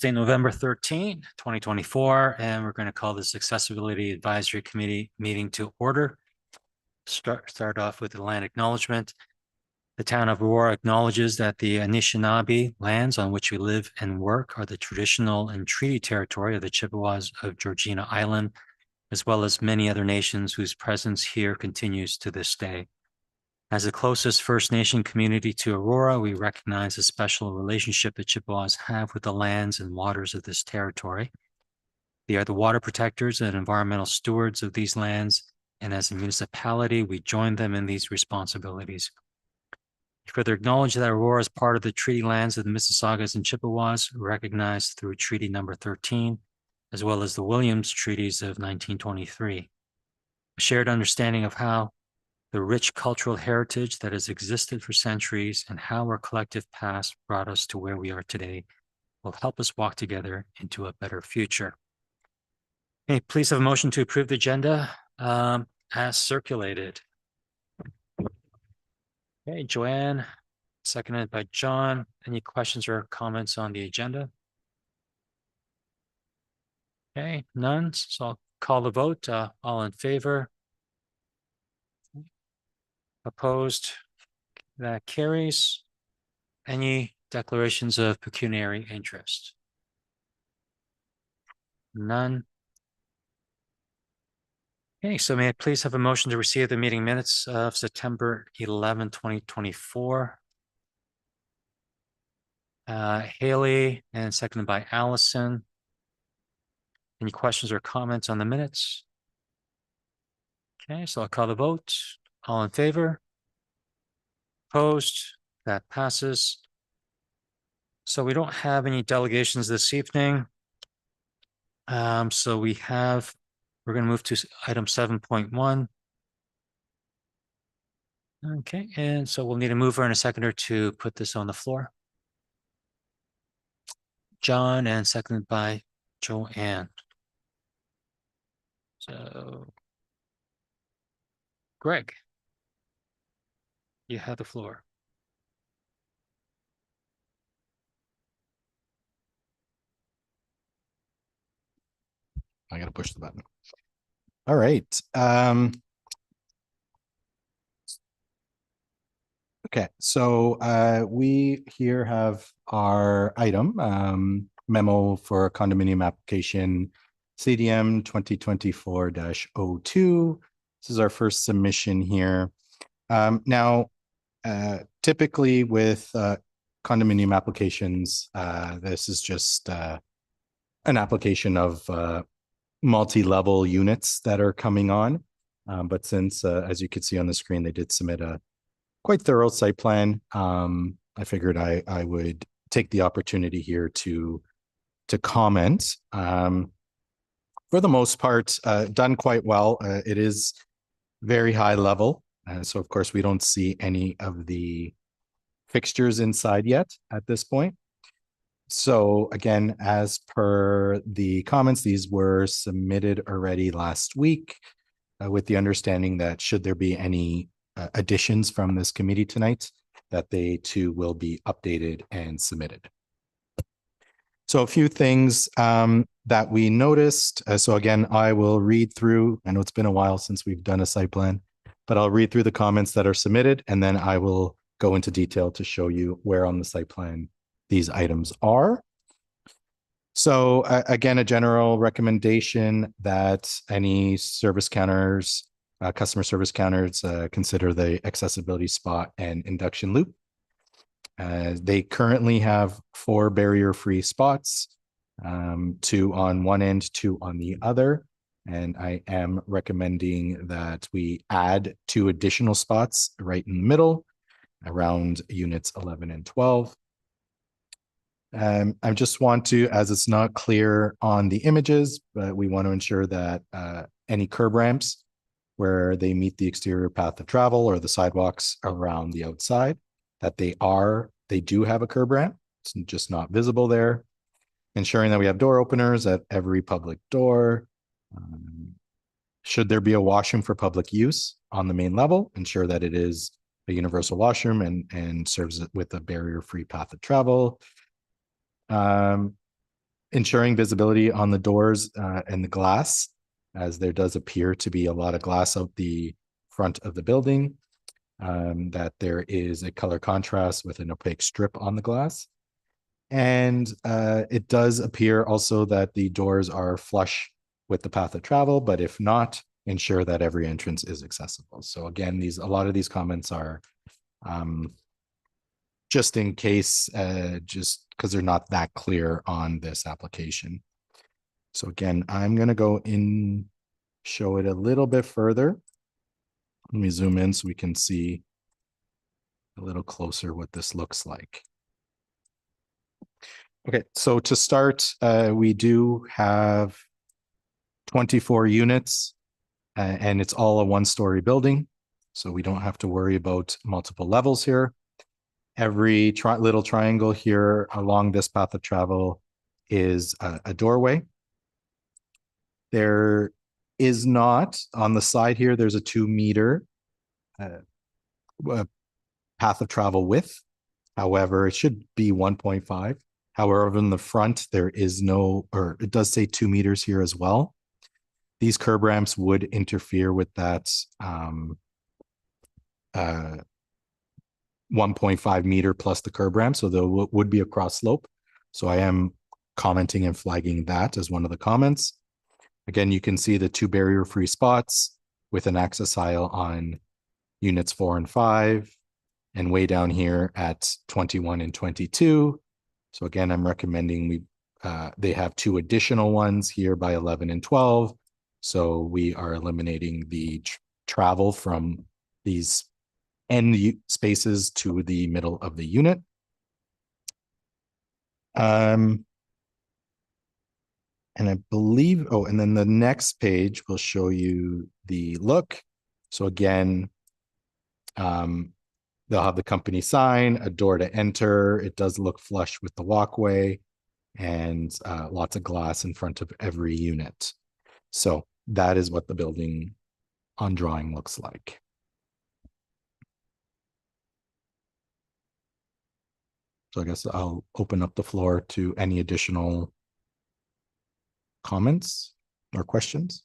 Wednesday, November 13, 2024, and we're going to call this Accessibility Advisory Committee meeting to order. Start off with the land acknowledgement. The town of Aurora acknowledges that the Anishinaabe lands on which we live and work are the traditional and treaty territory of the Chippewas of Georgina Island, as well as many other nations whose presence here continues to this day. As the closest First Nation community to Aurora, we recognize the special relationship the Chippewas have with the lands and waters of this territory. They are the water protectors and environmental stewards of these lands, and as a municipality, we join them in these responsibilities. We further acknowledge that Aurora is part of the treaty lands of the Mississaugas and Chippewas, recognized through Treaty Number 13, as well as the Williams Treaties of 1923. A shared understanding of how the rich cultural heritage that has existed for centuries and how our collective past brought us to where we are today will help us walk together into a better future. Okay, please have a motion to approve the agenda as circulated. Okay, Joanne, seconded by John. Any questions or comments on the agenda? Okay, none. So I'll call the vote. All in favor? Opposed? That carries. Any declarations of pecuniary interest? None. Okay, so may I please have a motion to receive the meeting minutes of September 11, 2024? Haley, and seconded by Allison. Any questions or comments on the minutes? Okay, so I'll call the vote. All in favor? Opposed? That passes. So we don't have any delegations this evening. So we're going to move to item 7.1. Okay, and so we'll need a mover and a seconder to put this on the floor. John, and seconded by Joanne. So, Greg, you have the floor. I got to push the button. All right. Okay, so we here have our item, memo for condominium application CDM 2024-02. This is our first submission here. Now, typically with condominium applications, this is just an application of multi-level units that are coming on. But since, as you can see on the screen, they did submit a quite thorough site plan, I figured I would take the opportunity here to comment. For the most part, done quite well. It is very high level. So of course, we don't see any of the fixtures inside yet at this point. So again, as per the comments, these were submitted already last week with the understanding that should there be any additions from this committee tonight, that they too will be updated and submitted. So a few things that we noticed. So again, I will read through, I know it's been a while since we've done a site plan, but I'll read through the comments that are submitted, and then I will go into detail to show you where on the site plan these items are. So again, a general recommendation that any service counters, customer service counters, consider the accessibility spot and induction loop. They currently have 4 barrier-free spots, 2 on one end, 2 on the other. And I am recommending that we add 2 additional spots right in the middle around units 11 and 12. I just want to, as it's not clear on the images, but we want to ensure that any curb ramps where they meet the exterior path of travel or the sidewalks around the outside, that they do have a curb ramp. It's just not visible there. Ensuring that we have door openers at every public door. Should there be a washroom for public use on the main level, ensure that it is a universal washroom and serves it with a barrier-free path of travel. ensuring visibility on the doors and the glass, as there does appear to be a lot of glass out the front of the building, that there is a color contrast with an opaque strip on the glass. And it does appear also that the doors are flush with the path of travel, but if not, ensure that every entrance is accessible. So again, a lot of these comments are just in case, just because they're not that clear on this application. So again, I'm going to go in, show it a little bit further. Let me zoom in so we can see a little closer what this looks like. Okay, so to start, we do have 24 units, and it's all a one-story building. So we don't have to worry about multiple levels here. Every little triangle here along this path of travel is a doorway. There is not, on the side here, there's a 2-meter path of travel width. However, it should be 1.5. However, in the front, there is no, or it does say 2 meters here as well. These curb ramps would interfere with that 1.5 meter plus the curb ramp. So there would be a cross slope. So I am commenting and flagging that as one of the comments. Again, you can see the 2 barrier-free spots with an access aisle on units 4 and 5, and way down here at 21 and 22. So again, I'm recommending they have 2 additional ones here by 11 and 12. So we are eliminating the travel from these end spaces to the middle of the unit. And I believe, oh, and then the next page will show you the look. So again, they'll have the company sign, a door to enter. It does look flush with the walkway, and lots of glass in front of every unit. So that is what the building on drawing looks like. So I guess I'll open up the floor to any additional comments or questions.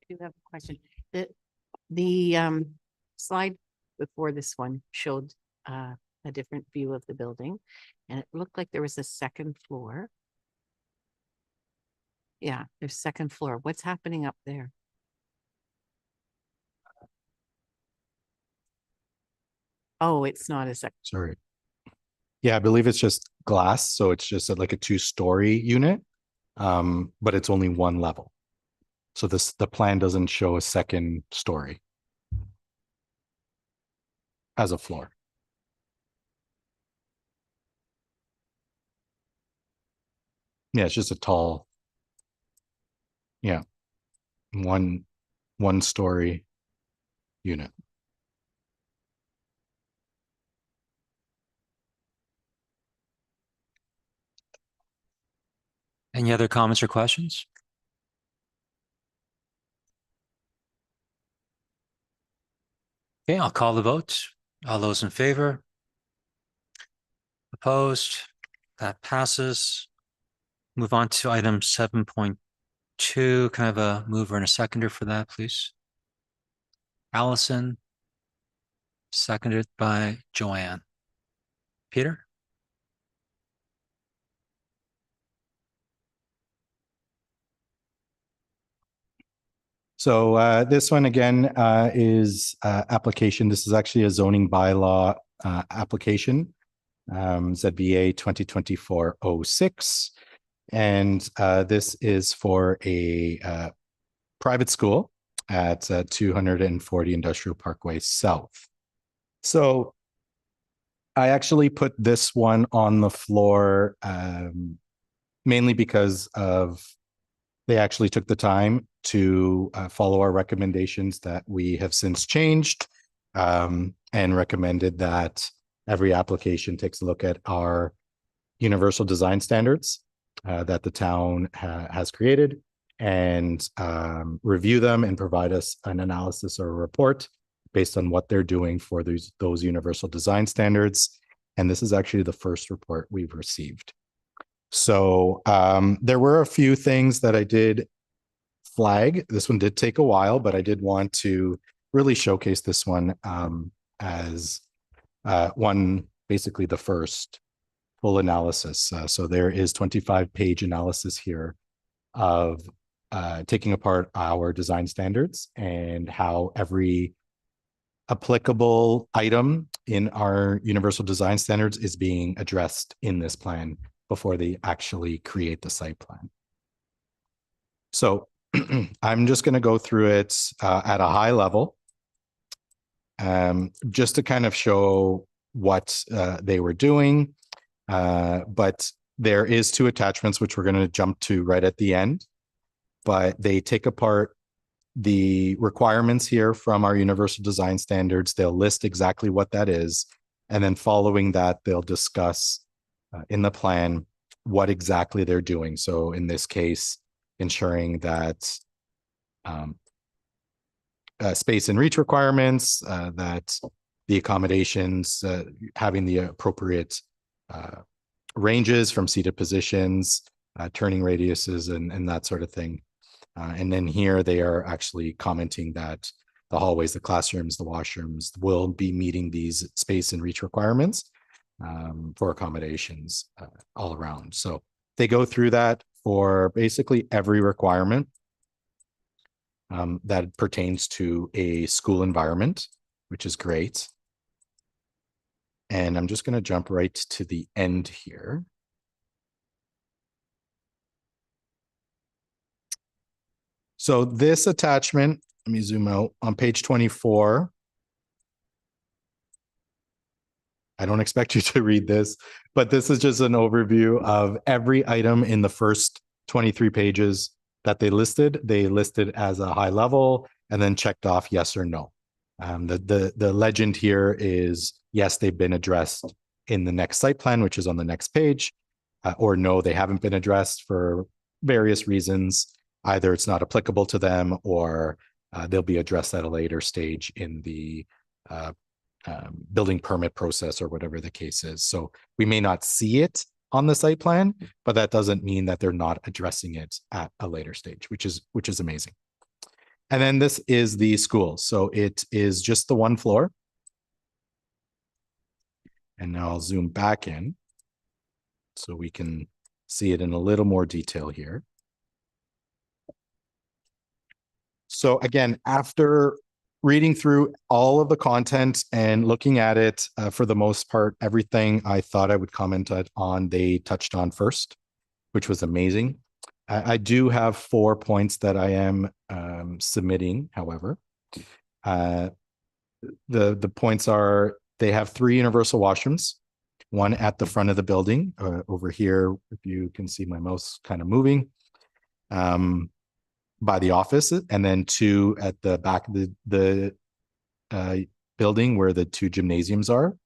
I do have a question. The slide before this one showed a different view of the building, and it looked like there was a second floor. Yeah, there's second floor. What's happening up there? Oh, it's not a second. Sorry. Yeah, I believe it's just glass. So it's just like a 2-story unit, but it's only 1 level. So the plan doesn't show a second story as a floor. Yeah, it's just a tall, yeah, one story unit. Any other comments or questions? Okay, I'll call the vote. All those in favor? Opposed? That passes. Move on to item 7.2. Can I have a mover and a seconder for that, please? Allison, seconded by Joanne. Peter? So this one again is application. This is actually a zoning bylaw application, ZBA 2024-06. And this is for a private school at 240 Industrial Parkway South. So I actually put this one on the floor mainly because of they actually took the time to follow our recommendations that we have since changed and recommended that every application takes a look at our universal design standards that the town has created and review them and provide us an analysis or a report based on what they're doing for those universal design standards. And this is actually the first report we've received. So there were a few things that I did flag. This one did take a while, but I did want to really showcase this one as one, basically the first full analysis. So there is 25-page analysis here of taking apart our design standards and how every applicable item in our universal design standards is being addressed in this plan before they actually create the site plan. So I'm just going to go through it at a high level just to kind of show what they were doing. But there is 2 attachments, which we're going to jump to right at the end. But they take apart the requirements here from our universal design standards. They'll list exactly what that is. And then following that, they'll discuss in the plan what exactly they're doing. So in this case, ensuring that space and reach requirements, that the accommodations, having the appropriate ranges from seated positions, turning radiuses, and that sort of thing. And then here they are actually commenting that the hallways, the classrooms, the washrooms will be meeting these space and reach requirements for accommodations all around. So they go through that for basically every requirement that pertains to a school environment, which is great. And I'm just going to jump right to the end here. So this attachment, let me zoom out on page 24. I don't expect you to read this, but this is just an overview of every item in the first 23 pages that they listed. They listed as a high level and then checked off yes or no. The legend here is yes, they've been addressed in the next site plan, which is on the next page, or no, they haven't been addressed for various reasons. Either it's not applicable to them or they'll be addressed at a later stage in the building permit process or whatever the case is. So we may not see it on the site plan, but that doesn't mean that they're not addressing it at a later stage, which is amazing. And then this is the school. So it is just the 1 floor. And now I'll zoom back in so we can see it in a little more detail here. So again, after reading through all of the content and looking at it, for the most part, everything I thought I would comment on, they touched on first, which was amazing. I do have 4 points that I am submitting, however. The points are, they have 3 universal washrooms, 1 at the front of the building, over here, if you can see my mouse kind of moving, by the office, and then 2 at the back of the building where the 2 gymnasiums are.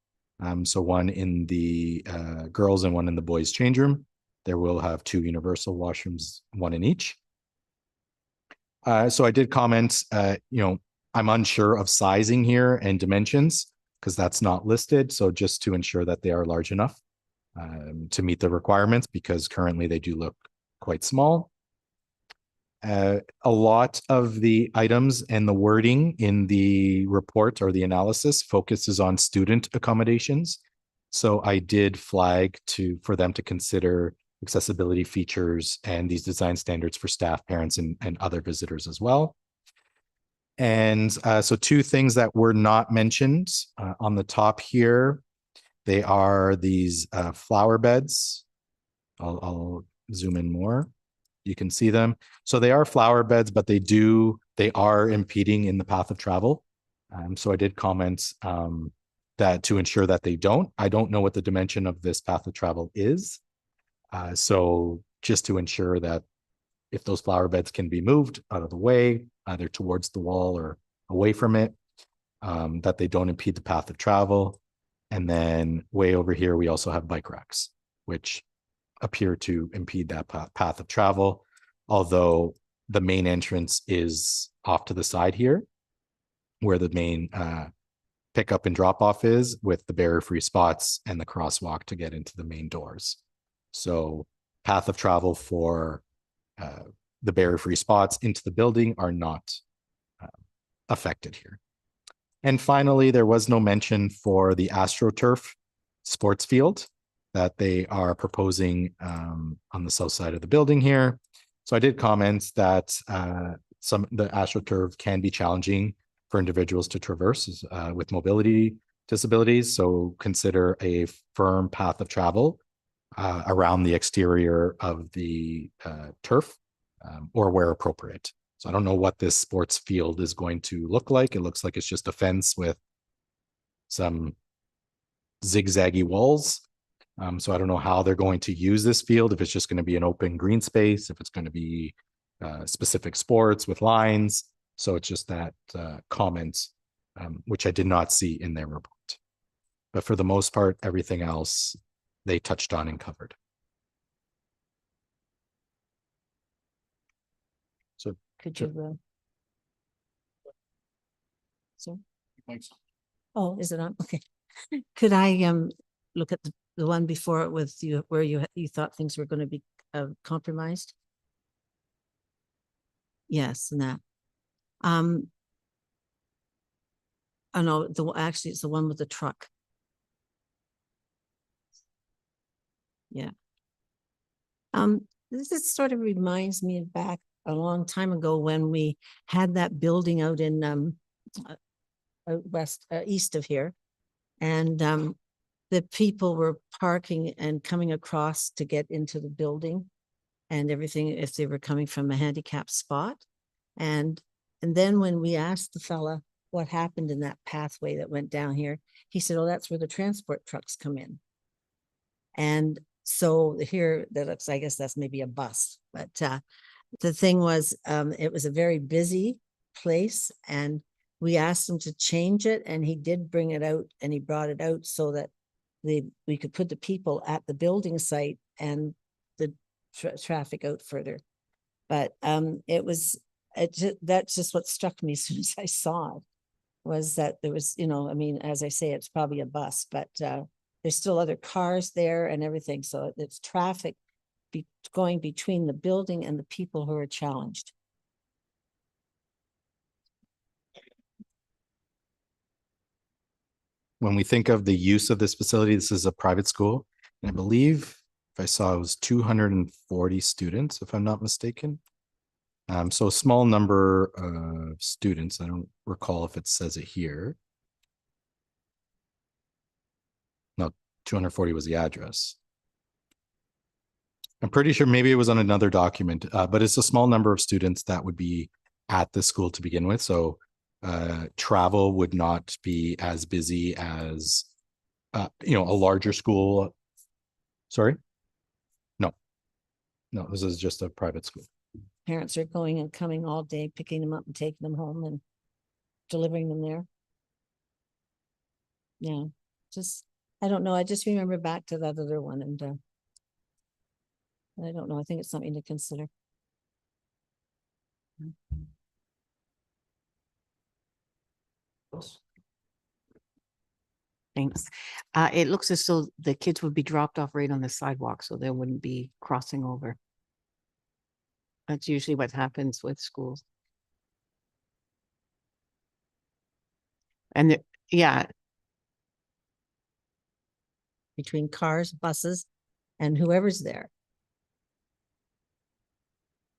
So 1 in the girls and 1 in the boys' change room. There will have 2 universal washrooms, 1 in each. So I did comment, I'm unsure of sizing here and dimensions because that's not listed. So just to ensure that they are large enough to meet the requirements, because currently they do look quite small. A lot of the items and the wording in the report or the analysis focuses on student accommodations. So I did flag for them to consider accessibility features and these design standards for staff, parents, and other visitors as well. And so 2 things that were not mentioned on the top here, they are these flower beds. I'll zoom in more. You can see them. So they are flower beds, but they are impeding in the path of travel. So I did comment that to ensure that they don't. I don't know what the dimension of this path of travel is. So just to ensure that if those flower beds can be moved out of the way, either towards the wall or away from it, that they don't impede the path of travel. And then way over here, we also have bike racks, which appear to impede that path of travel. Although the main entrance is off to the side here, where the main pickup and drop off is, with the barrier-free spots and the crosswalk to get into the main doors. So path of travel for the barrier-free spots into the building are not affected here. And finally, there was no mention for the AstroTurf sports field that they are proposing on the south side of the building here. So I did comment that the AstroTurf can be challenging for individuals to traverse with mobility disabilities. So consider a firm path of travel around the exterior of the turf or where appropriate. So I don't know what this sports field is going to look like. It looks like it's just a fence with some zigzaggy walls. So I don't know how they're going to use this field, if it's just going to be an open green space, if it's going to be specific sports with lines. So it's just that comment, which I did not see in their report. But for the most part, everything else they touched on and covered. So Could Sure. you? So, oh, is it on? Okay. Could I look at the one before it with you, where you thought things were going to be compromised? Yes, and that. Oh no, actually it's the one with the truck. Yeah. This is sort of reminds me of back a long time ago when we had that building out in east of here. And the people were parking and coming across to get into the building and everything if they were coming from a handicapped spot. And then when we asked the fella what happened in that pathway that went down here, he said, oh, that's where the transport trucks come in. And so here, I guess that's maybe a bus, but the thing was, it was a very busy place, and we asked him to change it, and he did bring it out, and he brought it out so that we could put the people at the building site and the traffic out further. But that's just what struck me as soon as I saw it, was that there was, I mean, as I say, it's probably a bus, but there's still other cars there and everything. So it's traffic going between the building and the people who are challenged. When we think of the use of this facility, this is a private school. And I believe if I saw it was 240 students, if I'm not mistaken. So a small number of students. I don't recall if it says it here. No, 240 was the address. I'm pretty sure maybe it was on another document, but it's a small number of students that would be at the school to begin with. So travel would not be as busy as, a larger school. Sorry? No, this is just a private school. Parents are going and coming all day, picking them up and taking them home and delivering them there. Yeah, I don't know. I just remember back to that other one, and I don't know. I think it's something to consider. Thanks. It looks as though the kids would be dropped off right on the sidewalk, so they wouldn't be crossing over. That's usually what happens with schools. And yeah, Between cars, buses, and whoever's there.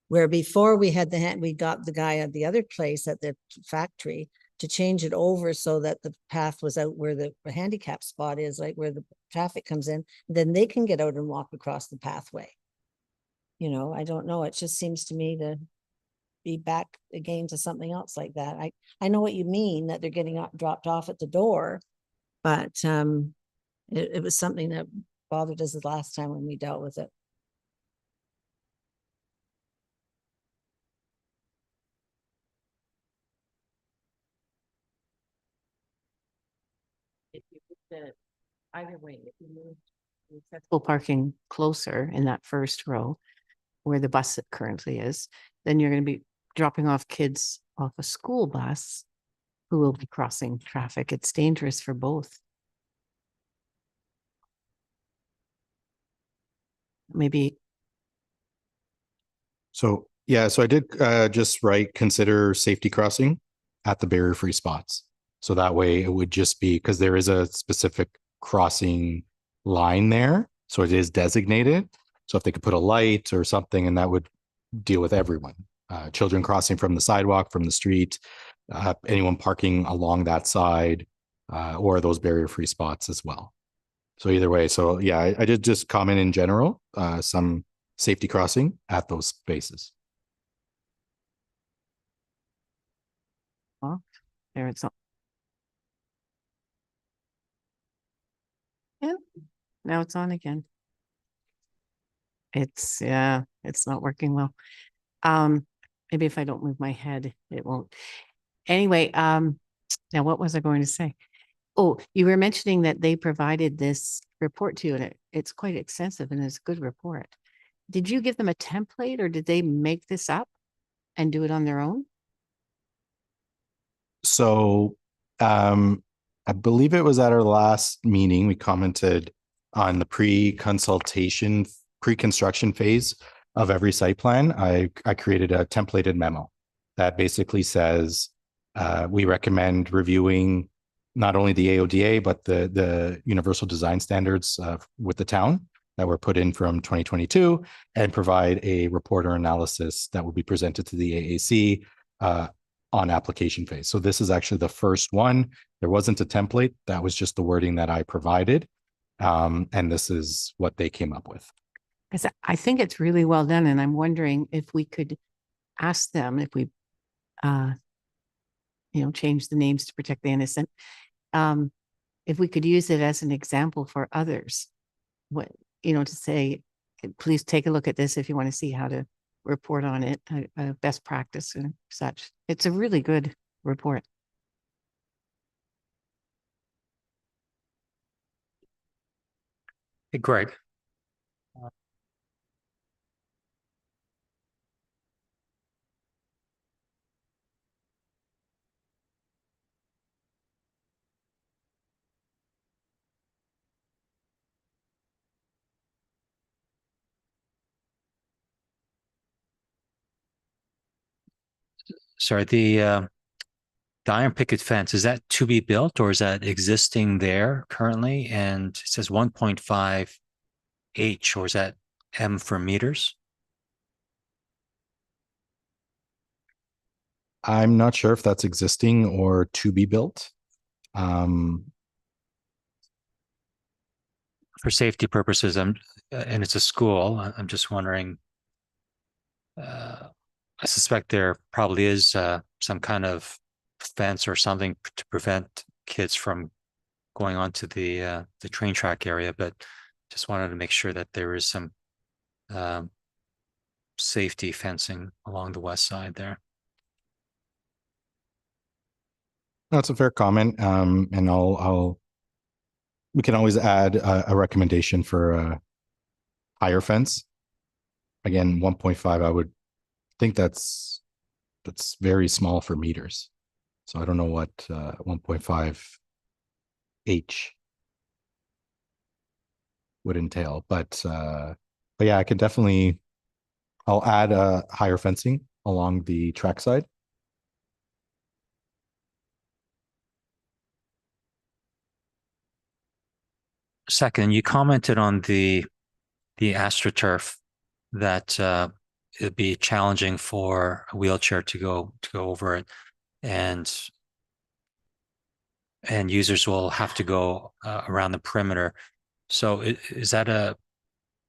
Where before we had we got the guy at the other place at the factory to change it over so that the path was out where the handicap spot is, like where the traffic comes in, then they can get out and walk across the pathway. I don't know. It just seems to me to be back again to something else like that. I know what you mean, that they're getting dropped off at the door, But it was something that bothered us the last time when we dealt with it. If you put either way, if you move the accessible parking closer in that first row where the bus currently is, then you're going to be dropping off kids off a school bus who will be crossing traffic. It's dangerous for both. Maybe, So, yeah, so I did just write, consider safety crossing at the barrier-free spots. So that way it would just be, because there is a specific crossing line there, so it is designated. So if they could put a light or something, and that would deal with everyone. Children crossing from the sidewalk, from the street, anyone parking along that side, or those barrier-free spots as well. So either way, so yeah, I did just comment in general, some safety crossing at those spaces. there it's on. Yeah, now it's on again. It's, yeah, it's not working well. Maybe if I don't move my head, it won't. Anyway, now what was I going to say? Oh, you were mentioning that they provided this report to you, and it's quite extensive and it's a good report. Did you give them a template or did they make this up and do it on their own? So I believe it was at our last meeting, we commented on the pre-construction phase of every site plan. I created a templated memo that basically says we recommend reviewing not only the AODA, but the universal design standards with the town that were put in from 2022, and provide a report or analysis that will be presented to the AAC on application phase. So this is actually the first one. There wasn't a template. That was just the wording that I provided. And this is what they came up with. Because I think it's really well done, and I'm wondering if we could ask them if we, change the names to protect the innocent. If we could use it as an example for others, to say, please take a look at this if you want to see how to report on it, best practice and such. It's a really good report. Hey, Greg. Sorry, the iron picket fence, is that to be built or is that existing there currently? And it says 1.5 H, or is that M for meters? I'm not sure if that's existing or to be built. For safety purposes, and it's a school, I'm just wondering, I suspect there probably is some kind of fence or something to prevent kids from going onto the train track area, but just wanted to make sure that there is some safety fencing along the west side there. That's a fair comment. And we can always add a recommendation for a higher fence. Again, 1.5, I would think that's very small for meters. So I don't know what 1.5 H would entail, but yeah, I could definitely, I'll add higher fencing along the track side. Second, you commented on the AstroTurf that it'd be challenging for a wheelchair to go over it, and users will have to go around the perimeter. So is that a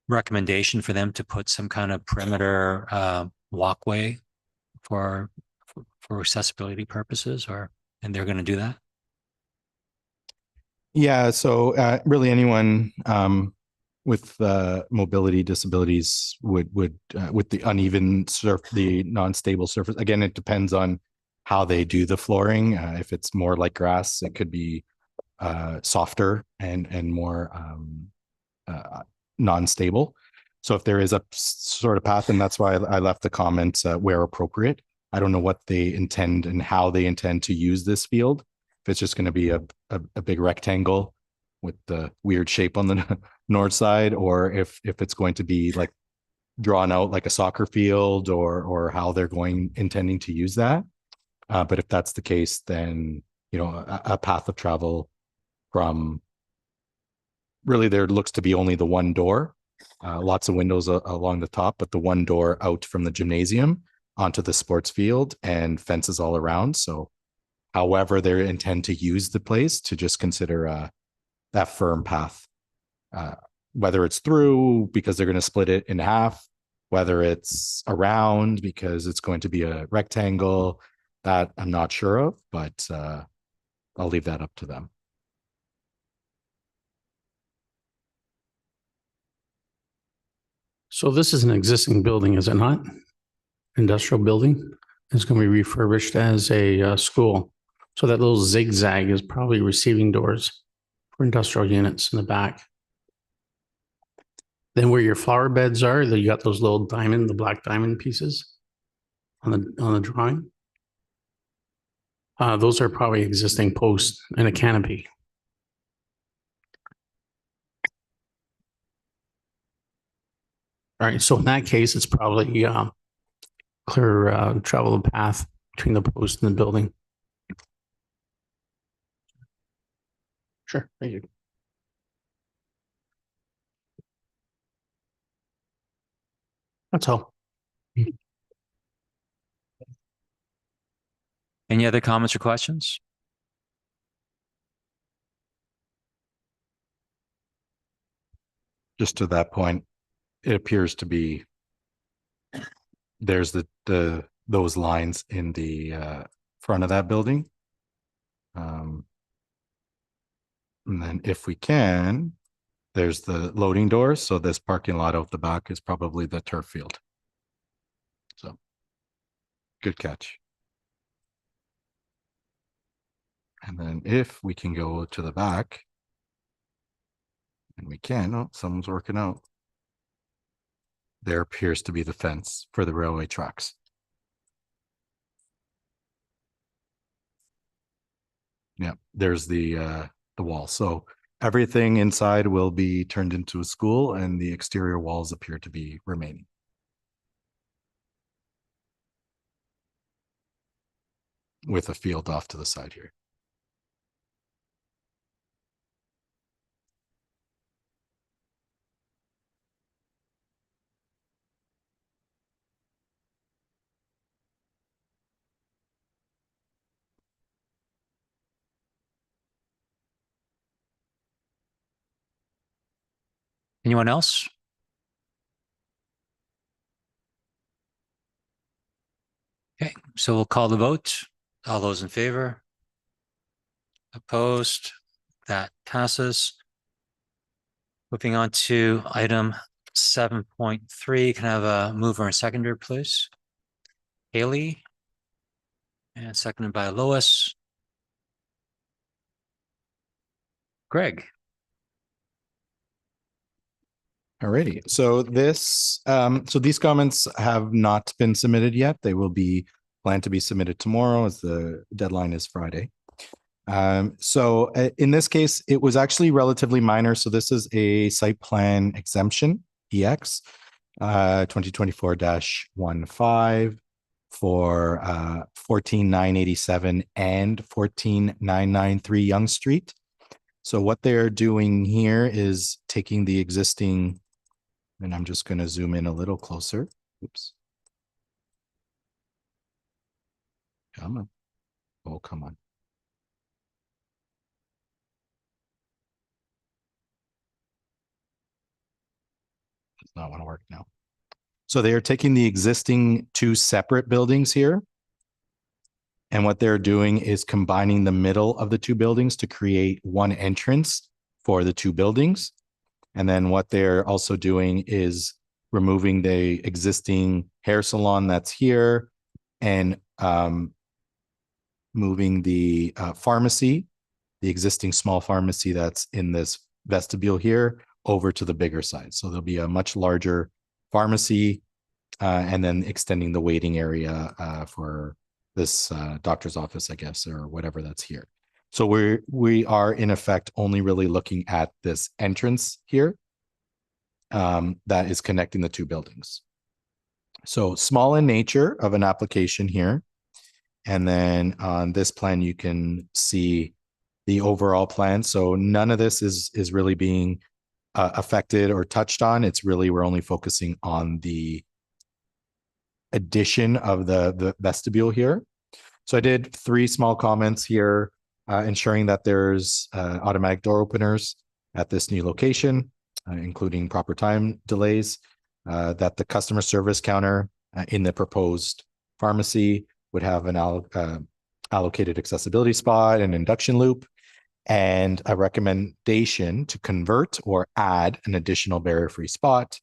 recommendation for them to put some kind of perimeter walkway for accessibility purposes, and they're going to do that? Yeah, so really anyone with mobility disabilities would with the uneven the non-stable surface. Again, it depends on how they do the flooring. If it's more like grass, it could be softer and more non-stable. So if there is a sort of path, and that's why I left the comments where appropriate. I don't know what they intend and how they intend to use this field. If it's just going to be a big rectangle with the weird shape on the north side, or if it's going to be like drawn out like a soccer field, or how they're intending to use that. But if that's the case, then a path of travel from really there looks to be only the one door, lots of windows along the top, but the one door out from the gymnasium onto the sports field and fences all around. So however they intend to use the place, to just consider that firm path, whether it's through because they're going to split it in half, whether it's around because it's going to be a rectangle, that I'm not sure of, but I'll leave that up to them. So this is an existing building, is it not? Industrial building. It's going to be refurbished as a school. So that little zigzag is probably receiving doors for industrial units in the back. Then where your flower beds are, you got those little the black diamond pieces on the drawing. Those are probably existing posts and a canopy. All right, so in that case, it's probably clear travel path between the post and the building. Sure, thank you. That's all. Any other comments or questions? Just to that point, it appears to be there's those lines in the front of that building. And then if we can, there's the loading doors. So this parking lot out the back is probably the turf field. So good catch. And then if we can go to the back, and we can, oh, someone's working out. There appears to be the fence for the railway tracks. Yeah, there's the wall. So everything inside will be turned into a school, and the exterior walls appear to be remaining. With a field off to the side here. Anyone else? Okay, so we'll call the vote. All those in favor? Opposed? That passes. Moving on to item 7.3. Can I have a mover and seconder, please? Haley? And seconded by Lois. Greg? Alrighty, so these comments have not been submitted yet. They will be planned to be submitted tomorrow, as the deadline is Friday. So in this case, it was actually relatively minor. So this is a site plan exemption, EX 2024-15 for 14987 and 14993 Yonge Street. So what they're doing here is taking the existing, and I'm just going to zoom in a little closer. Oops. Come on. Oh, come on. Does not want to work now. So they are taking the existing two separate buildings here, And what they're doing is combining the middle of the two buildings to create one entrance for the two buildings. And then what they're also doing is removing the existing hair salon that's here and moving the pharmacy, the existing small pharmacy that's in this vestibule here, over to the bigger side. So there'll be a much larger pharmacy and then extending the waiting area for this doctor's office, I guess, or whatever that's here. So we are in effect only really looking at this entrance here that is connecting the two buildings. So small in nature of an application here. And then on this plan, you can see the overall plan. So none of this is really being affected or touched on. It's really, we're only focusing on the addition of the vestibule here. So I did 3 small comments here, ensuring that there's automatic door openers at this new location, including proper time delays, that the customer service counter in the proposed pharmacy would have an allocated accessibility spot and induction loop, and a recommendation to convert or add an additional barrier-free spot,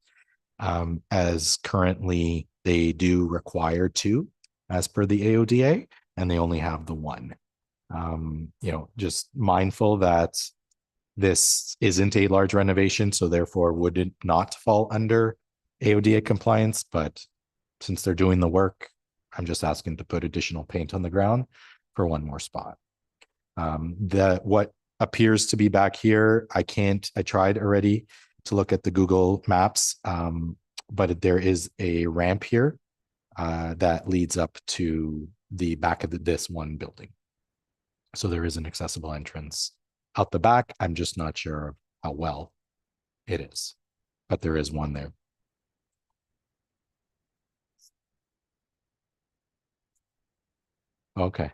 as currently they do require 2 as per the AODA, and they only have the 1. Just mindful that this isn't a large renovation, so therefore would it not fall under AODA compliance, but since they're doing the work, I'm just asking to put additional paint on the ground for 1 more spot. What appears to be back here, I tried already to look at the Google Maps, but there is a ramp here that leads up to the back of this one building. So there is an accessible entrance out the back. I'm just not sure how well it is, but there is one there. Okay.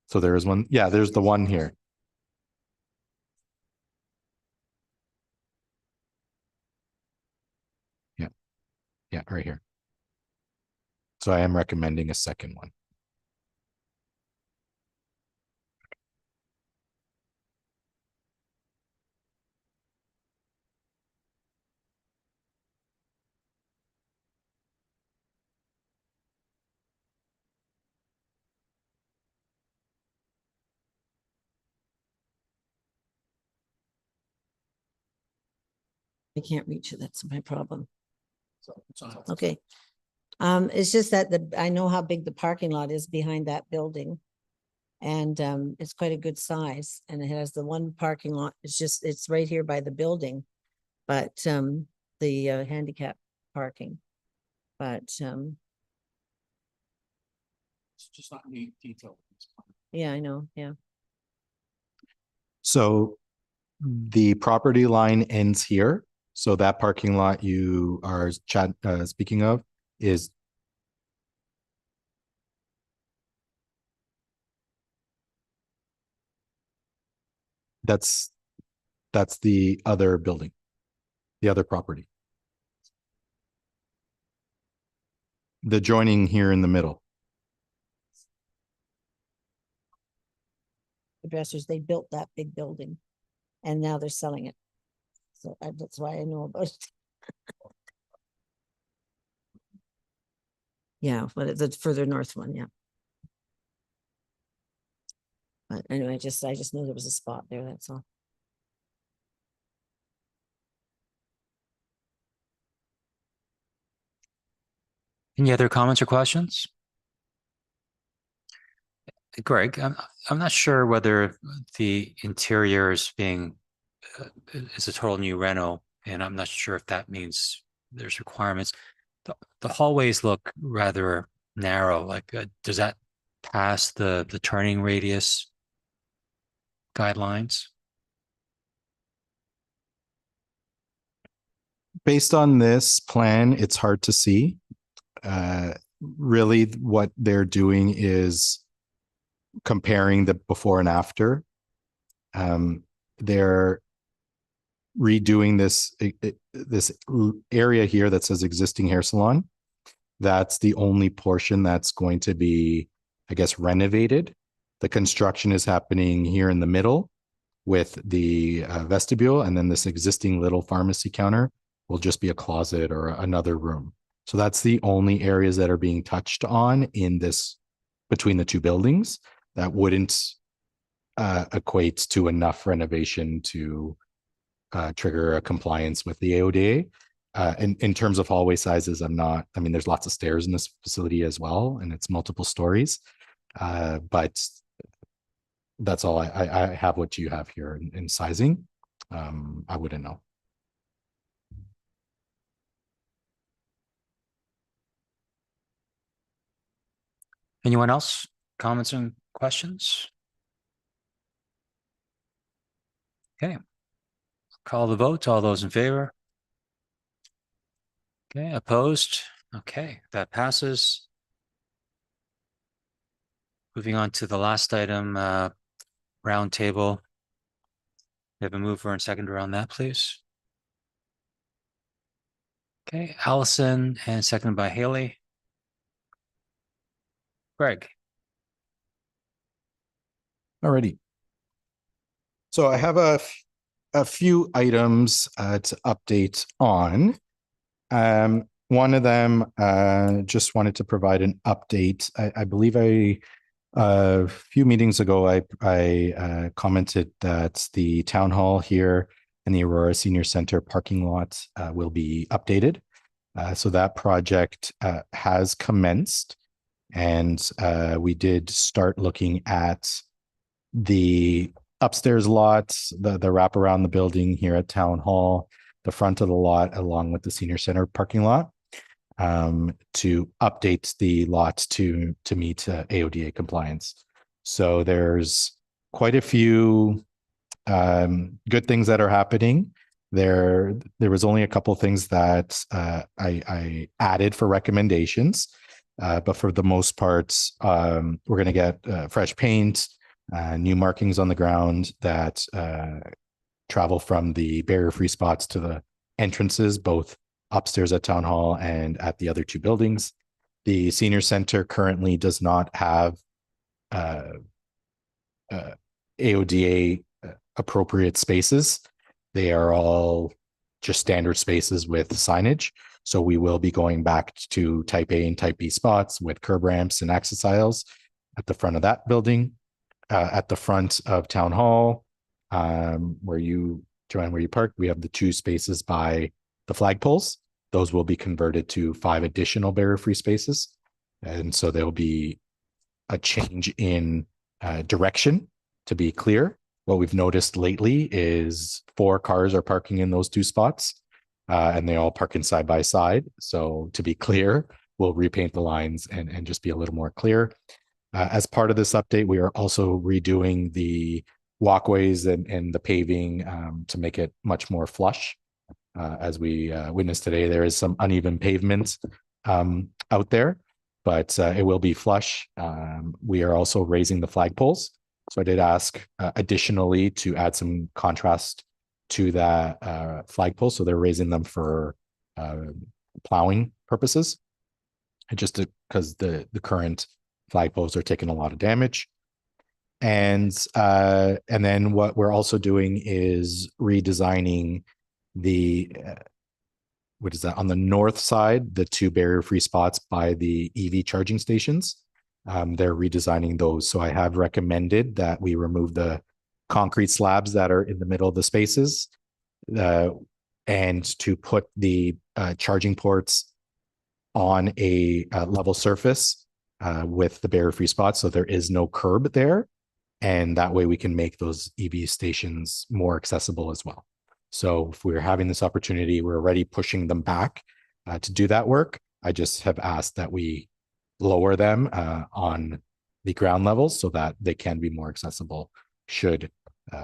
So there is one. Yeah, there's the one here. Yeah. Yeah, right here. So I am recommending a second one. I can't reach it. That's my problem. Okay. It's just that I know how big the parking lot is behind that building. And it's quite a good size, and it has the one parking lot. It's right here by the building. But the handicap parking. But It's just not neat detail. yeah, I know. Yeah. So the property line ends here. So that parking lot you are speaking of is that's the other building, the other property. The joining here in the middle. The dressers, they built that big building and now they're selling it. So that's why I know about it. Yeah, but it's the further north one, yeah. But anyway, I just knew there was a spot there, that's all. Any other comments or questions? Greg, I'm not sure whether the interior is is a total new reno, and I'm not sure if that means there's requirements. The hallways look rather narrow. Like, does that pass the turning radius guidelines? Based on this plan, it's hard to see. Really, what they're doing is comparing the before and after. They're redoing this area here that says existing hair salon. That's the only portion that's going to be, I guess, renovated. The construction is happening here in the middle with the vestibule, and then this existing little pharmacy counter will just be a closet or another room. So that's the only areas that are being touched on in this between the two buildings that wouldn't equate to enough renovation to trigger a compliance with the AODA. In terms of hallway sizes, I mean, there's lots of stairs in this facility as well, and it's multiple stories. But that's all I have what you have here in sizing. I wouldn't know. Anyone else? Comments and questions? Okay. Call the vote. All those in favor? Okay, opposed? Okay, that passes. Moving on to the last item, roundtable. We have a mover and seconder on that, please. Okay, Allison, and seconded by Haley. Greg. Alrighty. So I have a few items to update on. One of them, just wanted to provide an update. I believe a few meetings ago, I commented that the town hall here and the Aurora Senior Center parking lot will be updated. So that project has commenced, and we did start looking at the upstairs lot, the wrap around the building here at Town Hall, the front of the lot, along with the Senior Center parking lot, to update the lots to meet AODA compliance. So there's quite a few good things that are happening. There was only a couple of things that I added for recommendations, but for the most part, we're going to get fresh paint, new markings on the ground that travel from the barrier-free spots to the entrances, both upstairs at Town Hall and at the other two buildings. The Senior Center currently does not have AODA appropriate spaces. They are all just standard spaces with signage. So we will be going back to type A and type B spots with curb ramps and access aisles at the front of that building. At the front of Town Hall, where you, Joanne, where you park, we have the 2 spaces by the flagpoles. Those will be converted to 5 additional barrier-free spaces. And so there will be a change in direction, to be clear. What we've noticed lately is 4 cars are parking in those 2 spots, and they all park in side by side. So to be clear, we'll repaint the lines and just be a little more clear. As part of this update, we are also redoing the walkways and the paving to make it much more flush. As we witnessed today, there is some uneven pavement out there, but it will be flush. We are also raising the flagpoles. So I did ask additionally to add some contrast to that flagpole. So they're raising them for plowing purposes. And just because the current flagpoles are taking a lot of damage. And then what we're also doing is redesigning the what is that on the north side, the 2 barrier-free spots by the EV charging stations. They're redesigning those. So I have recommended that we remove the concrete slabs that are in the middle of the spaces, and to put the charging ports on a level surface with the barrier-free spots, so there is no curb there, and that way we can make those EV stations more accessible as well. So if we're having this opportunity, we're already pushing them back to do that work. I just have asked that we lower them on the ground levels so that they can be more accessible. Should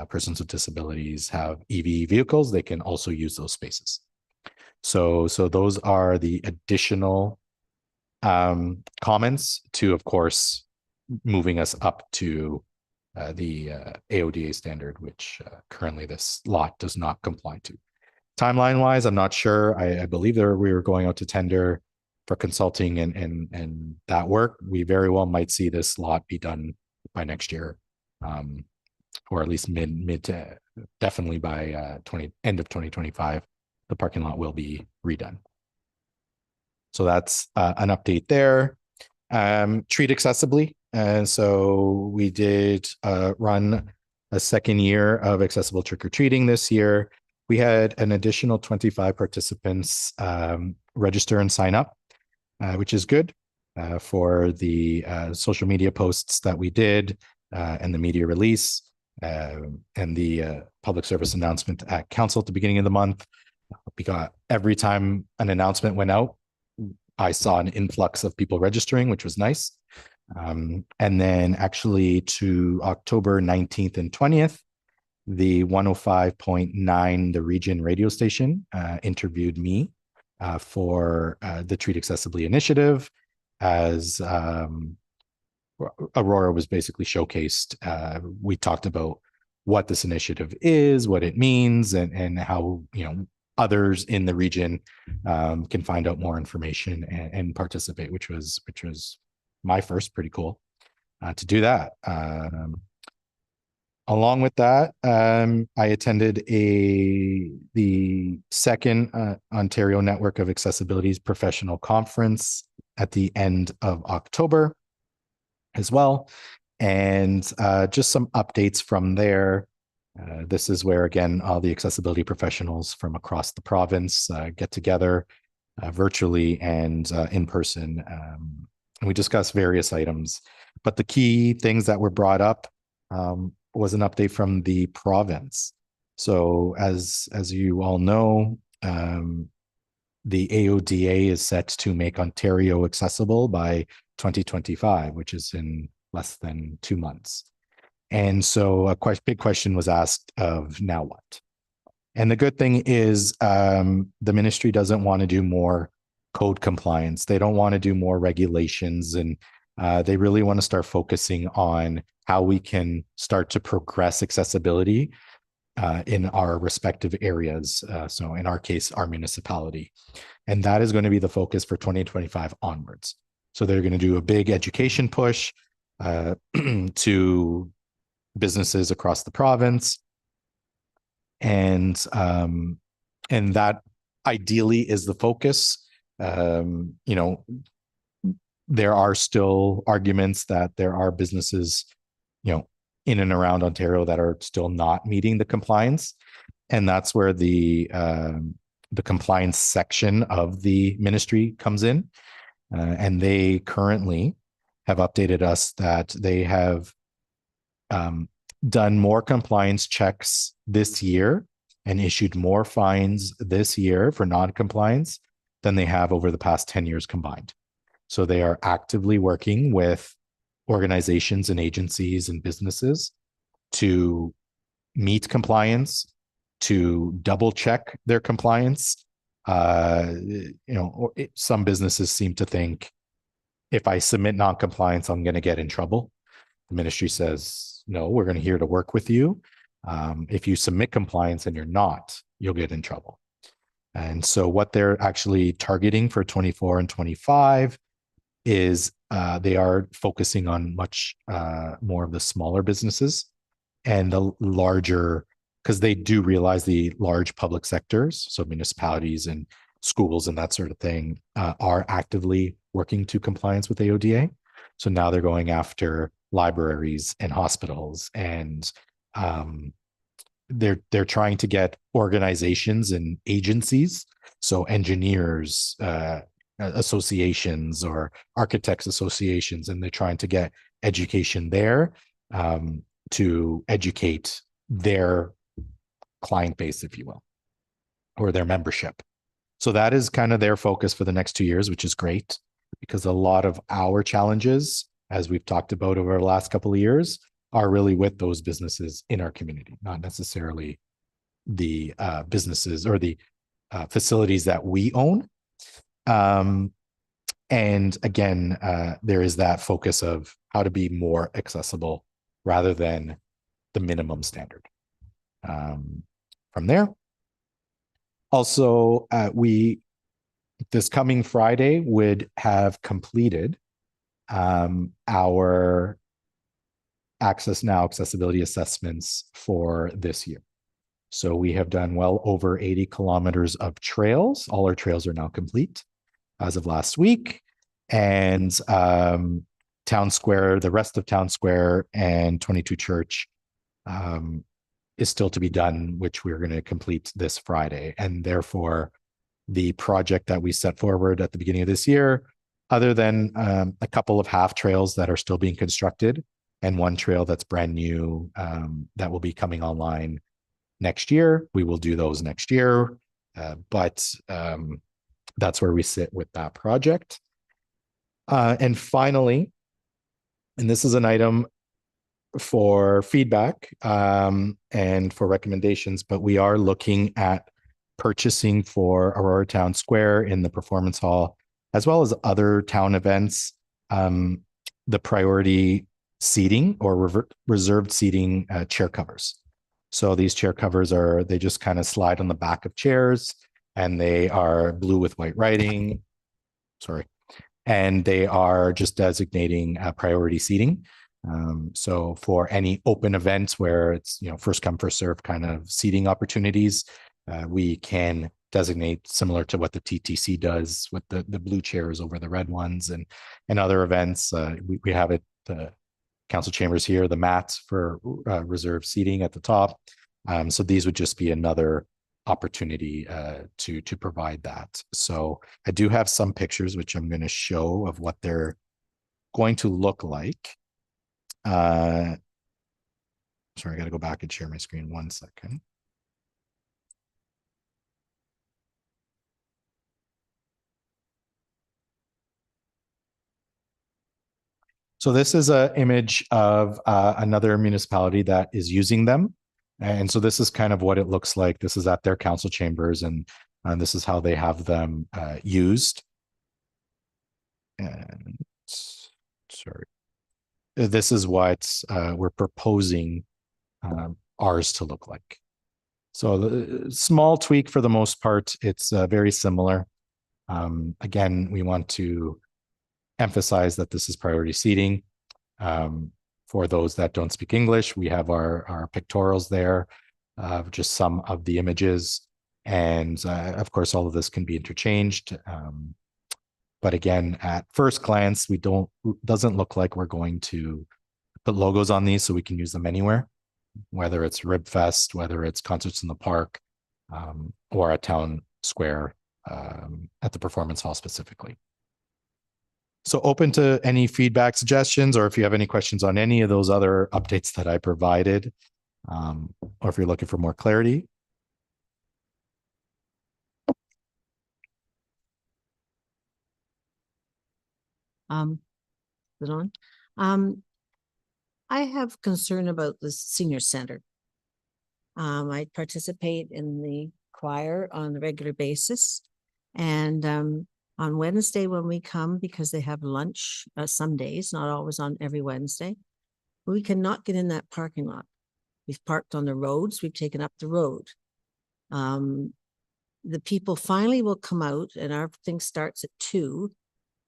persons with disabilities have EV vehicles, they can also use those spaces. So those are the additional comments to, of course, moving us up to the AODA standard, which currently this lot does not comply to. Timeline wise, I'm not sure. I believe we were going out to tender for consulting and that work. We very well might see this lot be done by next year. Or at least mid to definitely by end of 2025, the parking lot will be redone. So that's an update there. Treat accessibly. And so we did run a second year of accessible trick-or-treating this year. We had an additional 25 participants register and sign up, which is good for the social media posts that we did and the media release and the public service announcement at council at the beginning of the month. We got, every time an announcement went out, I saw an influx of people registering, which was nice. And then actually to October 19th and 20th, the 105.9, the region radio station, interviewed me for the Treat Accessibly initiative, as Aurora was basically showcased. We talked about what this initiative is, what it means, and how, you know, others in the region can find out more information and participate, which was my first, pretty cool to do that. Along with that, I attended the second Ontario Network of Accessibility's professional conference at the end of October as well. And just some updates from there. This is where, again, all the accessibility professionals from across the province get together virtually and in person. And we discuss various items. But the key things that were brought up was an update from the province. So as you all know, the AODA is set to make Ontario accessible by 2025, which is in less than 2 months. And so a big question was asked of now what? And the good thing is the ministry doesn't want to do more code compliance. They don't want to do more regulations, and they really want to start focusing on how we can start to progress accessibility in our respective areas. So in our case, our municipality. And that is going to be the focus for 2025 onwards. So they're going to do a big education push to businesses across the province. And that ideally is the focus. You know, there are still arguments that there are businesses, you know, in and around Ontario that are still not meeting the compliance. And that's where the compliance section of the ministry comes in. And they currently have updated us that they have done more compliance checks this year and issued more fines this year for non-compliance than they have over the past 10 years combined. So they are actively working with organizations and agencies and businesses to meet compliance, to double check their compliance. You know, some businesses seem to think if I submit non-compliance, I'm going to get in trouble. The ministry says, no, we're going to here to work with you. If you submit compliance and you're not, you'll get in trouble. And so what they're actually targeting for 24 and 25 is they are focusing on much more of the smaller businesses and the larger, because they do realize the large public sectors, so municipalities and schools and that sort of thing, are actively working to compliance with AODA. So now they're going after libraries and hospitals, and they're trying to get organizations and agencies, so engineers, associations or architects associations, and they're trying to get education there to educate their client base, if you will, or their membership. So that is kind of their focus for the next 2 years, which is great, because a lot of our challenges, as we've talked about over the last couple of years, are really with those businesses in our community, not necessarily the businesses or the facilities that we own. And again, there is that focus of how to be more accessible rather than the minimum standard. From there, also, we this coming Friday would have completed our Access Now accessibility assessments for this year. So we have done well over 80 kilometers of trails. All our trails are now complete as of last week. And Town Square, the rest of Town Square and 22 Church is still to be done, which we're going to complete this Friday. And therefore, the project that we set forward at the beginning of this year, other than a couple of half trails that are still being constructed and one trail that's brand new that will be coming online next year, we will do those next year. But that's where we sit with that project. And finally, and this is an item for feedback and for recommendations, but we are looking at purchasing for Aurora Town Square in the Performance Hall, as well as other town events, the priority seating or reserved seating chair covers. So these chair covers they just kind of slide on the back of chairs, and they are blue with white writing. Sorry. And they are just designating priority seating. So for any open events where it's, first come, first serve kind of seating opportunities, we can designate similar to what the TTC does with the blue chairs over the red ones, and other events. We have it, council chambers here, the mats for reserved seating at the top. So these would just be another opportunity to provide that. So I do have some pictures which I'm going to show of what they're going to look like. Sorry, I got to go back and share my screen 1 second. So this is an image of another municipality that is using them. And so this is kind of what it looks like. This is at their council chambers, and this is how they have them used. And sorry, this is what we're proposing ours to look like. So the small tweak for the most part, it's very similar. Again, we want to emphasize that this is priority seating. For those that don't speak English, we have our pictorials there, just some of the images. And of course, all of this can be interchanged. But again, at first glance, doesn't look like we're going to put logos on these so we can use them anywhere, whether it's Ribfest, whether it's Concerts in the Park, or at Town Square at the Performance Hall specifically. So open to any feedback, suggestions, or if you have any questions on any of those other updates that I provided, or if you're looking for more clarity. Is it on? I have concern about the senior center. I participate in the choir on a regular basis, and on Wednesday when we come, because they have lunch some days, not always on every Wednesday, we cannot get in that parking lot. We've parked on the roads, we've taken up the road. The people finally will come out, and our thing starts at 2.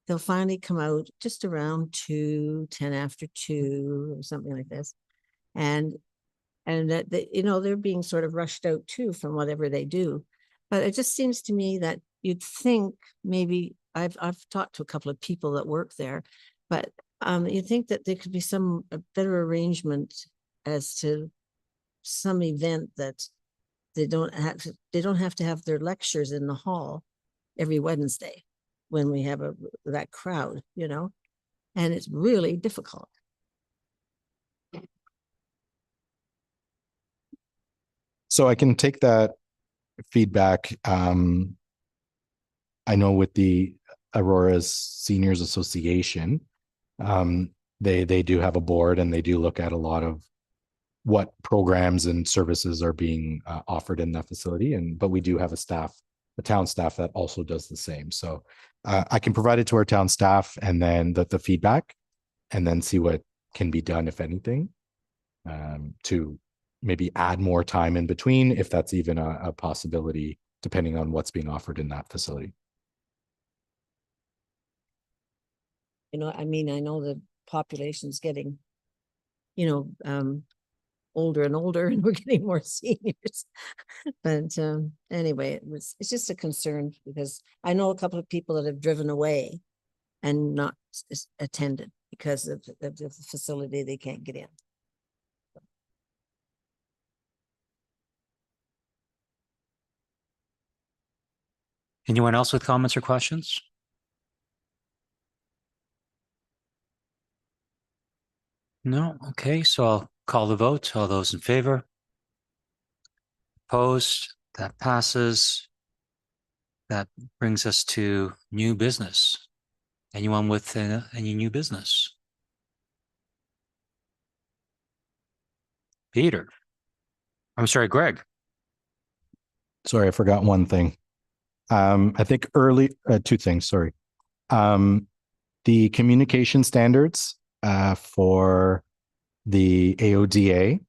They'll finally come out just around 2, 10 after 2 or something like this. And that they're being sort of rushed out too from whatever they do. But it just seems to me that you'd think maybe I've talked to a couple of people that work there, but you think that there could be a better arrangement as to some event that they don't have to have their lectures in the hall every Wednesday when we have that crowd, and it's really difficult. So I can take that feedback. I know with the Aurora's Seniors Association, they do have a board, and they do look at a lot of what programs and services are being offered in that facility. But we do have a town staff that also does the same. So I can provide it to our town staff, and then the feedback, and then see what can be done, if anything, to maybe add more time in between, if that's even a possibility, depending on what's being offered in that facility. I know the population's getting older and older and we're getting more seniors. But anyway, it's just a concern because I know a couple of people that have driven away and not attended because of the facility they can't get in. Anyone else with comments or questions? No? Okay, so I'll call the vote. All those in favor? Opposed? That passes. That brings us to new business. Anyone with any new business? Peter? I'm sorry, Greg. Sorry, I forgot one thing. I think two things, sorry. The communication standards for the AODA,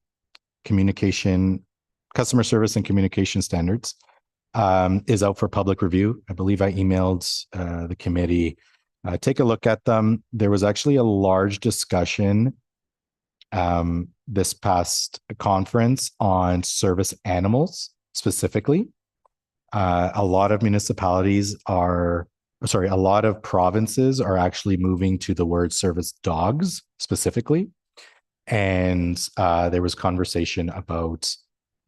customer service and communication standards, is out for public review. I believe I emailed the committee. Take a look at them. There was actually a large discussion this past conference on service animals specifically. A lot of provinces are actually moving to the word service dogs specifically. And there was conversation about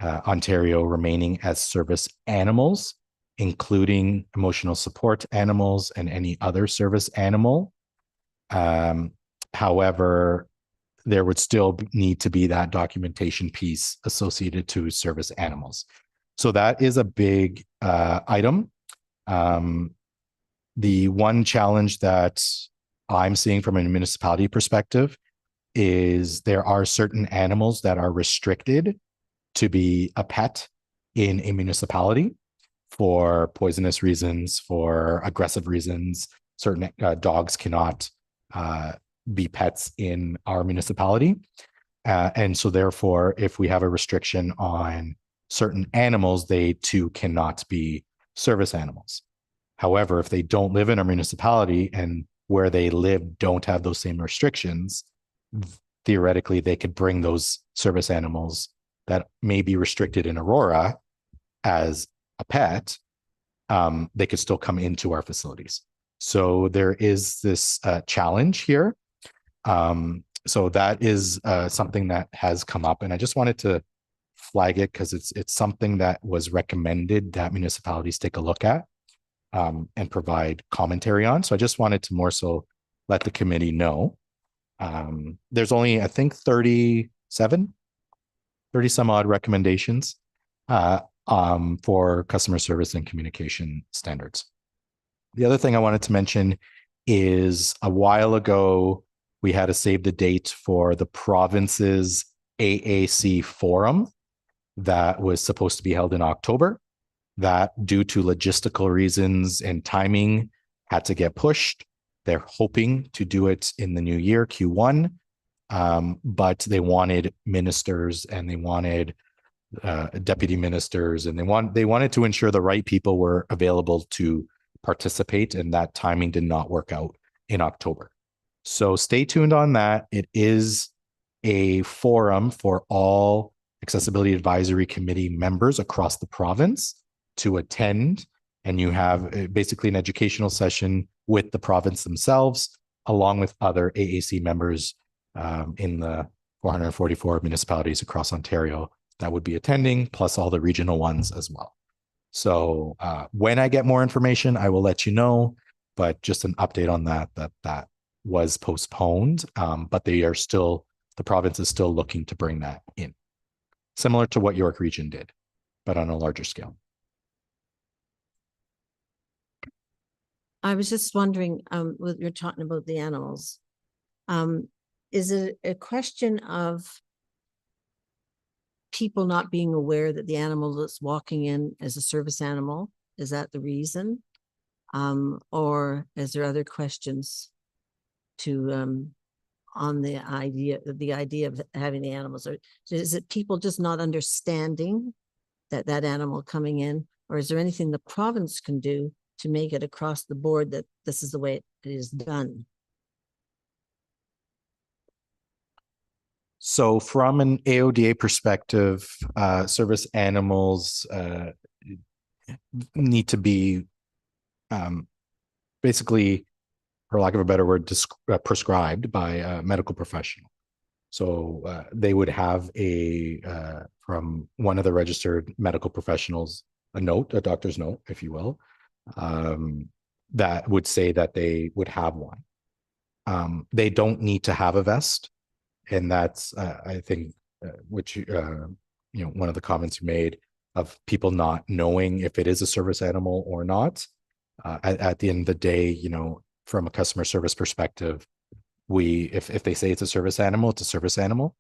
Ontario remaining as service animals, including emotional support animals and any other service animal. However, there would still need to be that documentation piece associated to service animals. So that is a big item. The one challenge that I'm seeing from a municipality perspective is there are certain animals that are restricted to be a pet in a municipality for poisonous reasons, for aggressive reasons. Certain dogs cannot be pets in our municipality. And so therefore, if we have a restriction on certain animals, they too cannot be service animals. However, if they don't live in a municipality and where they live don't have those same restrictions, theoretically, they could bring those service animals that may be restricted in Aurora as a pet. They could still come into our facilities. So there is this challenge here. So that is something that has come up, and I just wanted to flag it because it's something that was recommended that municipalities take a look at and provide commentary on. So I just wanted to more so let the committee know. There's only, I think, 30 some odd recommendations for customer service and communication standards. The other thing I wanted to mention is a while ago, we had a save the date for the province's AAC forum that was supposed to be held in October. That, due to logistical reasons and timing, had to get pushed. They're hoping to do it in the new year, Q1, but they wanted ministers and they wanted deputy ministers, and they wanted to ensure the right people were available to participate, and that timing did not work out in October. So stay tuned on that. It is a forum for all Accessibility Advisory Committee members across the province to attend, and you have basically an educational session with the province themselves, along with other AAC members in the 444 municipalities across Ontario that would be attending, plus all the regional ones as well. So when I get more information, I will let you know, but just an update on that was postponed, but the province is still looking to bring that in. Similar to what York Region did, but on a larger scale. I was just wondering, you're talking about the animals. Is it a question of people not being aware that the animal that's walking in is a service animal? Is that the reason? Or is there other questions to on the idea of having the animals? Or is it people just not understanding that animal coming in? Or is there anything the province can do to make it across the board that this is the way it is done? So from an AODA perspective, service animals need to be basically, for lack of a better word, prescribed by a medical professional. So they would have from one of the registered medical professionals, a note, a doctor's note, if you will, that would say that they would have one. They don't need to have a vest. And that's, I think, which, one of the comments you made of people not knowing if it is a service animal or not. At the end of the day, from a customer service perspective, if they say it's a service animal, it's a service animal.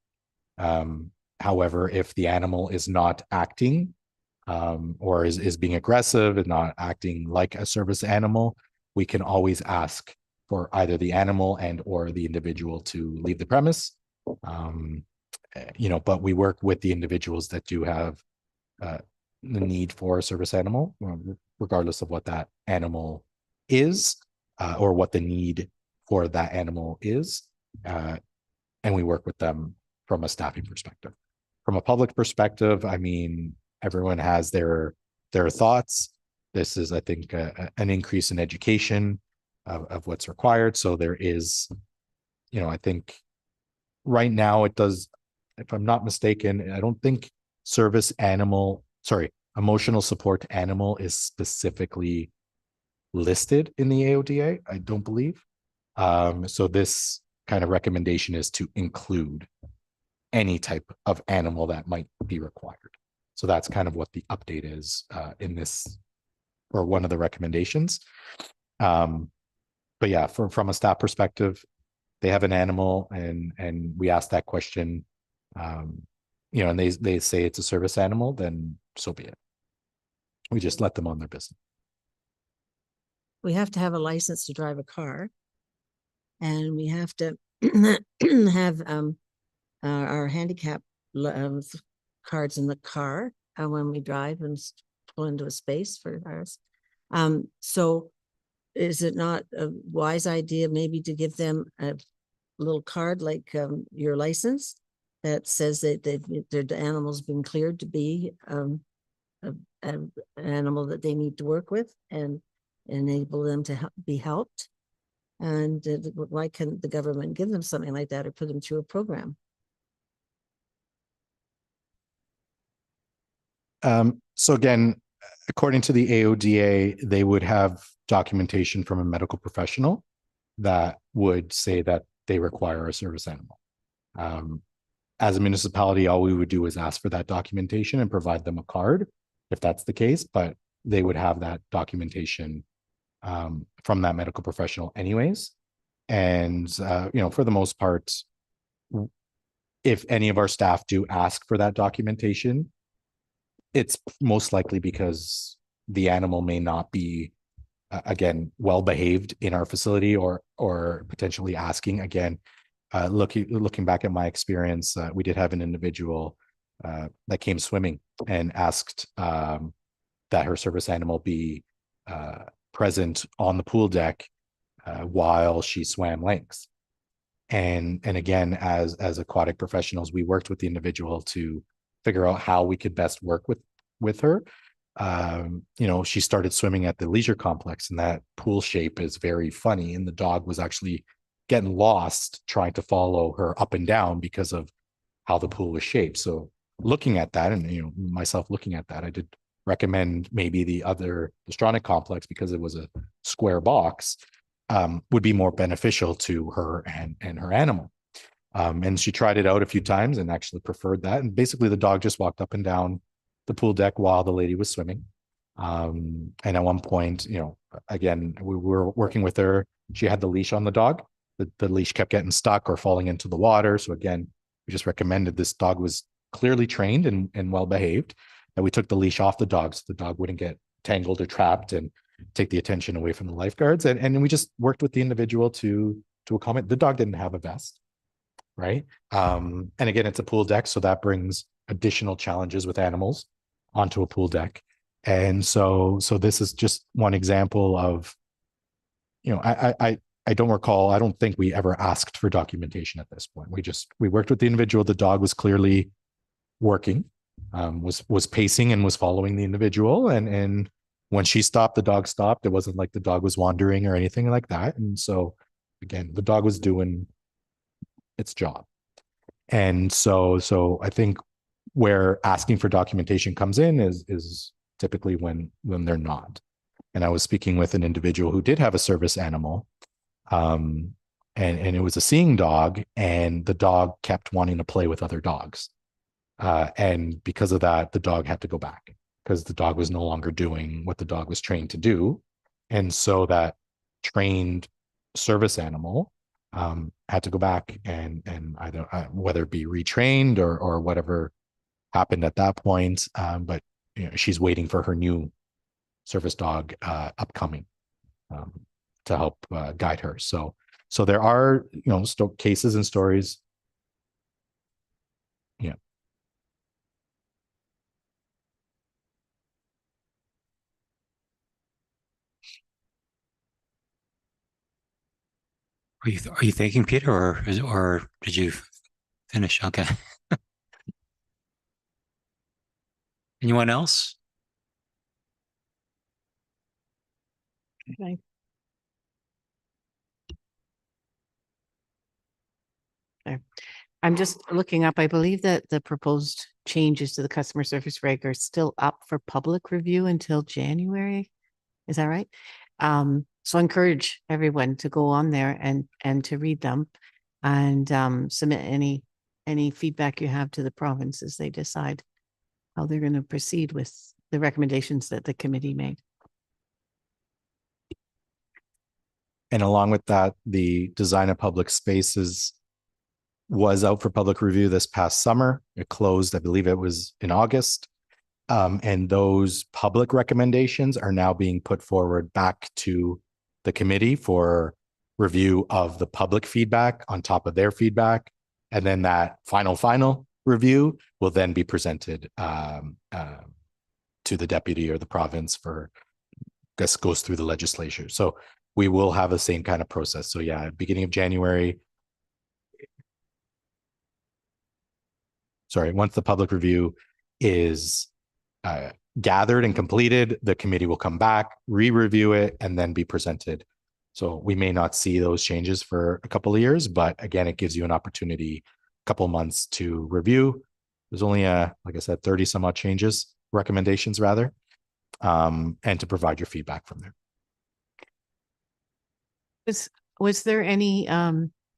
However, if the animal is not acting or is being aggressive and not acting like a service animal, we can always ask for either the animal and or the individual to leave the premise. But we work with the individuals that do have the need for a service animal, regardless of what that animal is or what the need for that animal is. And we work with them from a staffing perspective. From a public perspective, I mean, everyone has their thoughts. This is, I think, an increase in education of what's required. So there is, I think right now it does, if I'm not mistaken, I don't think emotional support animal is specifically listed in the AODA. I don't believe. So this kind of recommendation is to include any type of animal that might be required. So that's kind of what the update is in this, or one of the recommendations. But yeah, from a staff perspective, they have an animal and we ask that question, and they say it's a service animal, then so be it. We just let them on their business. We have to have a license to drive a car. And we have to have our handicap cards in the car when we drive and pull into a space for ours. So is it not a wise idea maybe to give them a little card like your license that says that their animal's been cleared to be an animal that they need to work with and enable them to be helped? And why can't the government give them something like that or put them through a program? So again, according to the AODA, they would have documentation from a medical professional that would say that they require a service animal. As a municipality, all we would do is ask for that documentation and provide them a card if that's the case, but they would have that documentation from that medical professional anyways. And, for the most part, if any of our staff do ask for that documentation, it's most likely because the animal may not be, again, well behaved in our facility or potentially asking. Again, looking back at my experience, we did have an individual that came swimming and asked that her service animal be present on the pool deck while she swam lengths. And again, as aquatic professionals, we worked with the individual to figure out how we could best work with her. She started swimming at the leisure complex, and that pool shape is very funny. And the dog was actually getting lost trying to follow her up and down because of how the pool was shaped. So looking at that, and myself looking at that, I did recommend maybe the Stronach complex, because it was a square box, would be more beneficial to her and her animal. And she tried it out a few times and actually preferred that. And basically the dog just walked up and down the pool deck while the lady was swimming. And at one point, again, we were working with her. She had the leash on the dog. The leash kept getting stuck or falling into the water. So again, we just recommended, this dog was clearly trained and well behaved, that we took the leash off the dog so the dog wouldn't get tangled or trapped and take the attention away from the lifeguards. And we just worked with the individual to accommodate. The dog didn't have a vest, right? And again, it's a pool deck, so that brings additional challenges with animals onto a pool deck. And so this is just one example of, I I don't recall, I don't think we ever asked for documentation at this point. We worked with the individual. The dog was clearly working, was pacing and was following the individual. And when she stopped, the dog stopped. It wasn't like the dog was wandering or anything like that. And so again, the dog was doing its job. And so I think where asking for documentation comes in is typically when they're not. And I was speaking with an individual who did have a service animal, and it was a seeing dog, and the dog kept wanting to play with other dogs. And because of that, the dog had to go back because the dog was no longer doing what the dog was trained to do. And so that trained service animal had to go back and either whether it be retrained or whatever happened at that point. But you know, she's waiting for her new service dog upcoming to help guide her. So there are, you know, cases and stories. Yeah. Are you thinking, Peter, or did you finish? Okay. Anyone else? Okay. There. I'm just looking up. I believe that the proposed changes to the customer service reg are still up for public review until January. Is that right? So I encourage everyone to go on there and to read them and submit any feedback you have to the province as they decide how they're going to proceed with the recommendations that the committee made. And along with that, the design of public spaces was out for public review this past summer. It closed, I believe it was in August. And those public recommendations are now being put forward back to the committee for review of the public feedback on top of their feedback. And then that final review will then be presented to the deputy or the province for, this goes through the legislature. So we will have the same kind of process. So yeah, beginning of January. Sorry, once the public review is gathered and completed, the committee will come back, re-review it, and then be presented. So we may not see those changes for a couple of years, but again, it gives you an opportunity, a couple of months to review. There's only like I said, 30 some odd changes, recommendations rather, and to provide your feedback from there. Was there any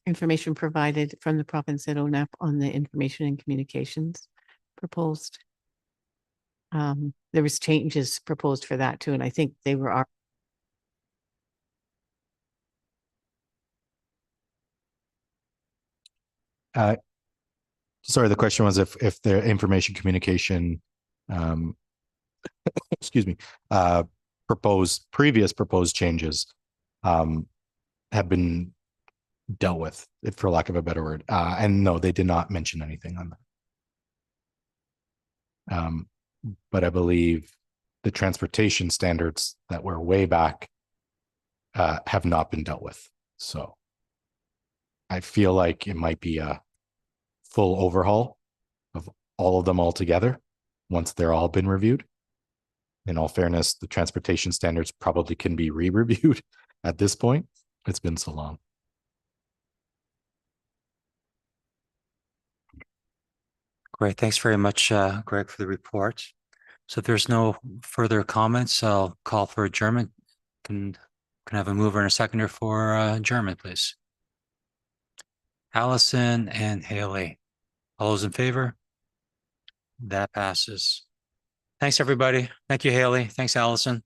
information provided from the province at ONAP on the information and communications proposed? There was changes proposed for that too, and I think they were. Sorry, the question was if the information communication, excuse me, previous proposed changes have been dealt with, for lack of a better word. And no, they did not mention anything on that. But I believe the transportation standards that were way back have not been dealt with. So I feel like it might be a full overhaul of all of them all together once they're all been reviewed. In all fairness, the transportation standards probably can be re-reviewed at this point. It's been so long. Great. Thanks very much, Greg, for the report. So if there's no further comments, I'll call for adjournment. Can have a mover and a seconder for adjournment, please? Allison and Haley. All those in favor? That passes. Thanks, everybody. Thank you, Haley. Thanks, Allison.